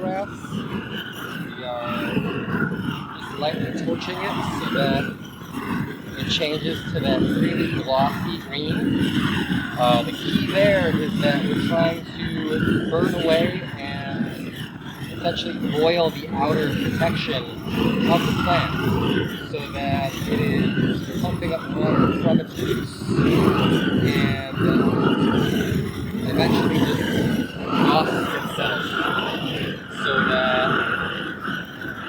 grass. We are just lightly torching it so that it changes to that really glossy green. The key there is that we're trying to burn away and essentially boil the outer protection of the plant so that it is pumping up water from its roots and eventually just exhausts itself so that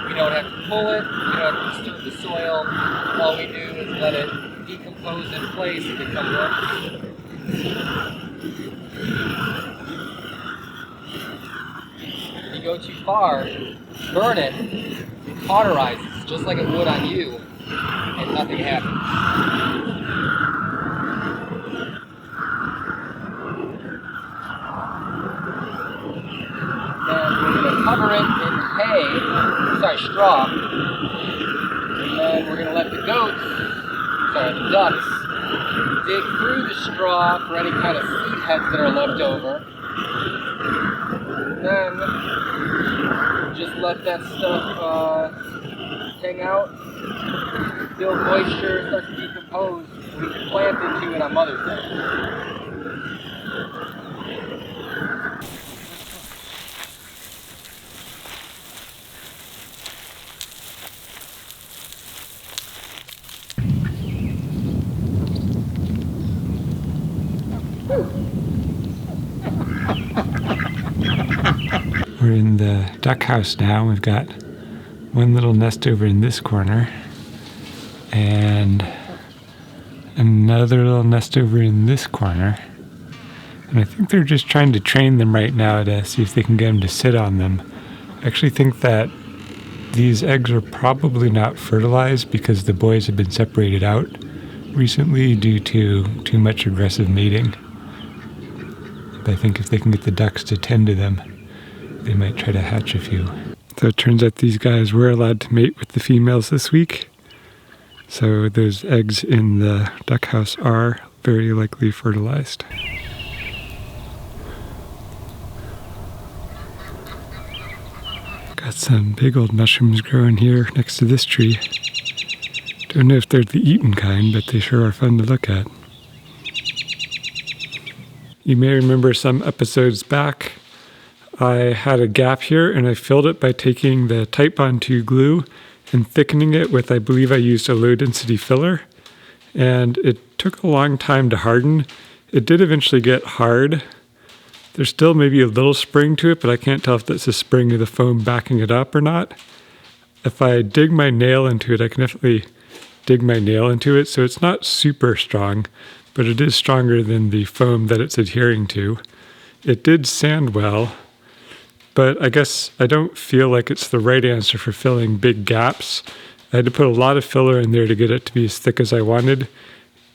we don't have to pull it, we don't have to disturb the soil. All we do is let it decompose in place and become rough. If you go too far, burn it, it cauterizes just like it would on you, and nothing happens. Then we're going to cover it in straw, and then we're going to let the ducks, dig through the straw for any kind of seed heads that are left over. Then just let that stuff hang out, build moisture, start to decompose. We can plant into it on Mother's Day. We're in the duck house now. We've got one little nest over in this corner and another little nest over in this corner. And I think they're just trying to train them right now to see if they can get them to sit on them. I actually think that these eggs are probably not fertilized because the boys have been separated out recently due to too much aggressive mating. But I think if they can get the ducks to tend to them, they might try to hatch a few. So it turns out these guys were allowed to mate with the females this week. So those eggs in the duck house are very likely fertilized. Got some big old mushrooms growing here next to this tree. Don't know if they're the eaten kind, but they sure are fun to look at. You may remember some episodes back, I had a gap here and I filled it by taking the Titebond 2 glue and thickening it with, I believe I used a low density filler. And it took a long time to harden. It did eventually get hard. There's still maybe a little spring to it, but I can't tell if that's the spring of the foam backing it up or not. If I dig my nail into it, I can definitely dig my nail into it. So it's not super strong, but it is stronger than the foam that it's adhering to. It did sand well, but I guess I don't feel like it's the right answer for filling big gaps. I had to put a lot of filler in there to get it to be as thick as I wanted.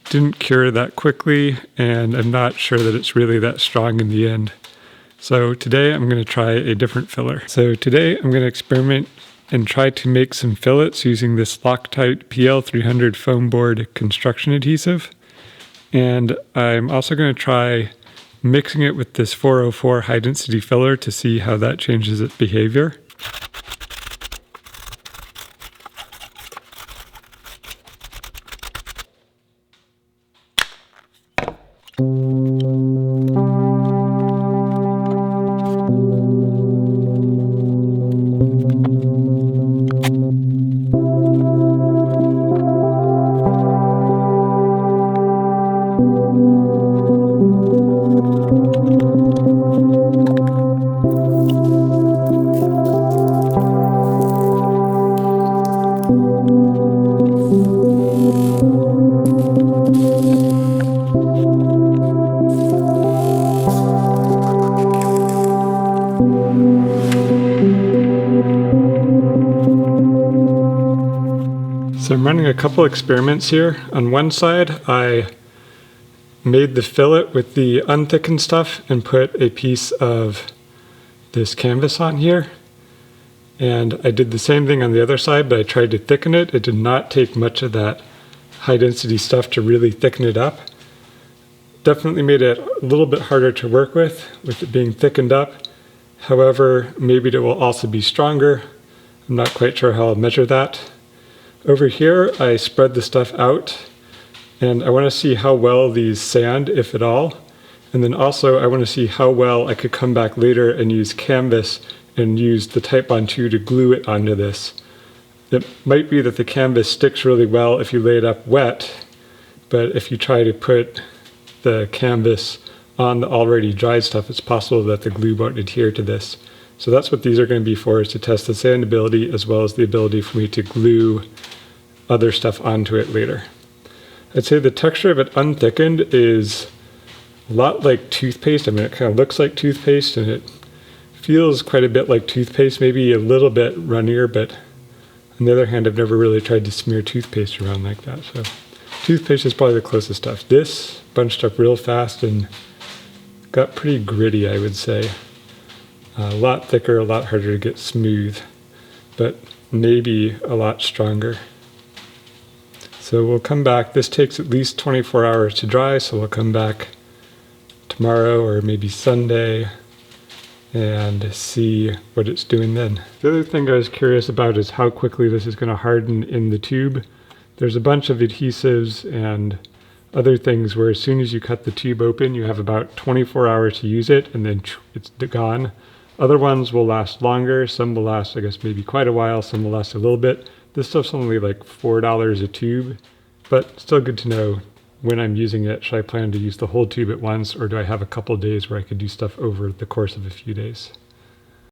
Didn't cure that quickly, and I'm not sure that it's really that strong in the end. So today I'm going to try a different filler. So today I'm going to experiment and try to make some fillets using this Loctite PL300 foam board construction adhesive. And I'm also going to try mixing it with this 404 high density filler to see how that changes its behavior. So I'm running a couple experiments here. On one side, I made the fillet with the unthickened stuff and put a piece of this canvas on here. And I did the same thing on the other side, but I tried to thicken it. It did not take much of that high density stuff to really thicken it up. Definitely made it a little bit harder to work with it being thickened up. However, maybe it will also be stronger. I'm not quite sure how I'll measure that. Over here, I spread the stuff out, and I want to see how well these sand, if at all. And then also, I want to see how well I could come back later and use canvas and use the Titebond 2 to glue it onto this. It might be that the canvas sticks really well if you lay it up wet, but if you try to put the canvas on the already dried stuff, it's possible that the glue won't adhere to this. So that's what these are going to be for, is to test the sandability as well as the ability for me to glue other stuff onto it later. I'd say the texture of it unthickened is a lot like toothpaste. I mean, it kind of looks like toothpaste and it feels quite a bit like toothpaste, maybe a little bit runnier, but on the other hand, I've never really tried to smear toothpaste around like that. So toothpaste is probably the closest stuff. This bunched up real fast and got pretty gritty, I would say. A lot thicker, a lot harder to get smooth, but maybe a lot stronger. So we'll come back. This takes at least 24 hours to dry, so we'll come back tomorrow or maybe Sunday and see what it's doing then. The other thing I was curious about is how quickly this is going to harden in the tube. There's a bunch of adhesives and other things where as soon as you cut the tube open, you have about 24 hours to use it and then it's gone. Other ones will last longer. Some will last, I guess, maybe quite a while. Some will last a little bit. This stuff's only like $4 a tube, but still good to know when I'm using it. Should I plan to use the whole tube at once, or do I have a couple days where I could do stuff over the course of a few days?